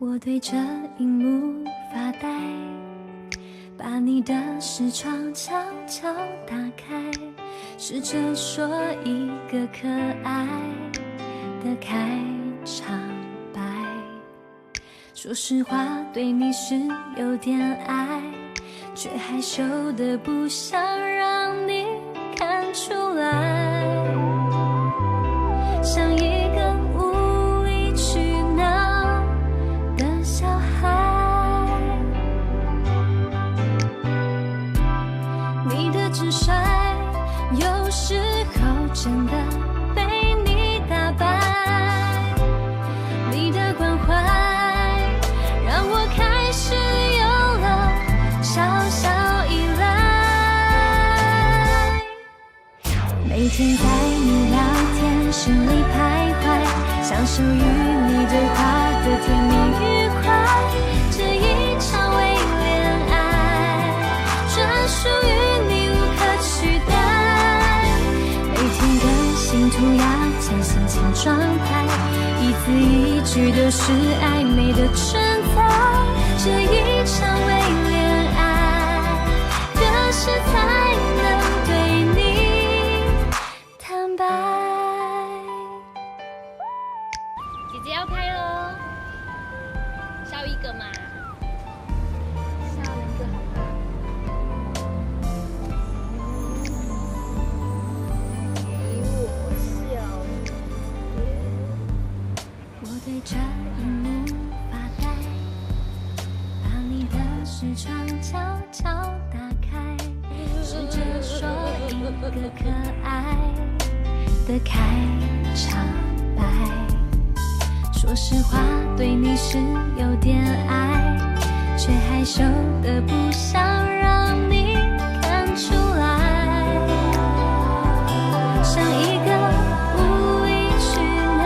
我对着荧幕发呆，把你的视窗悄悄打开，试着说一个可爱的开场白。说实话，对你是有点爱，却害羞的不想让你看出来，像一个无理取闹的小孩。你的直率有时候真的被你打败，你的关怀让我开始有了小小依赖。每天在你聊天室里徘徊，享受与你对话的甜蜜愉快，这一场微恋爱专属于你无可取代。每天更新涂鸦前心情状态，一字一句都是暧昧的存在，这一场微恋爱何时才能对你坦白。姐姐要开喽，笑一个嘛，笑一个好吗？给我笑。我对着荧幕发呆，把你的视窗悄悄打开，试着说一个可爱的开场白。说实话，对你是有点爱，却害羞的不想让你看出来，像一个无理取闹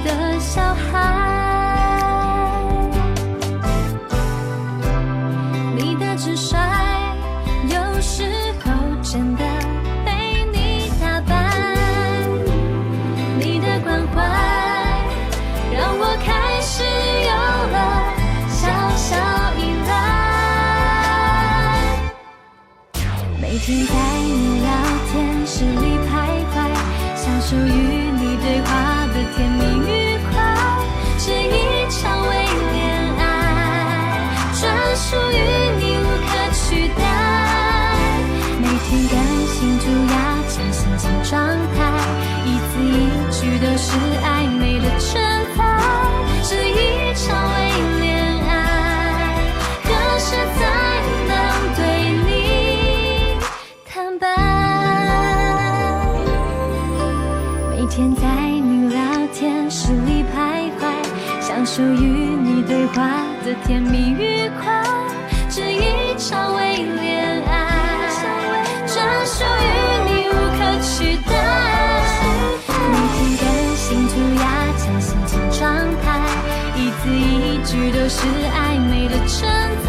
的小孩。你的直率有时候真的被你打败，你的关怀让我开始有了小小依赖。每天在你聊天室里徘徊，享受与你对话的甜蜜愉快，这一场微恋爱专属于你无可取代。每天更新涂鸦前心情状态，一字一句都是暧昧的存在，这一场微恋爱何时才能对你坦白。每天在你聊天室里徘徊，享受与你对话的甜蜜愉快，这一场微恋爱专属于你无可取代。每天更新涂鸦前心情状态，一字一句都是暧昧的存在，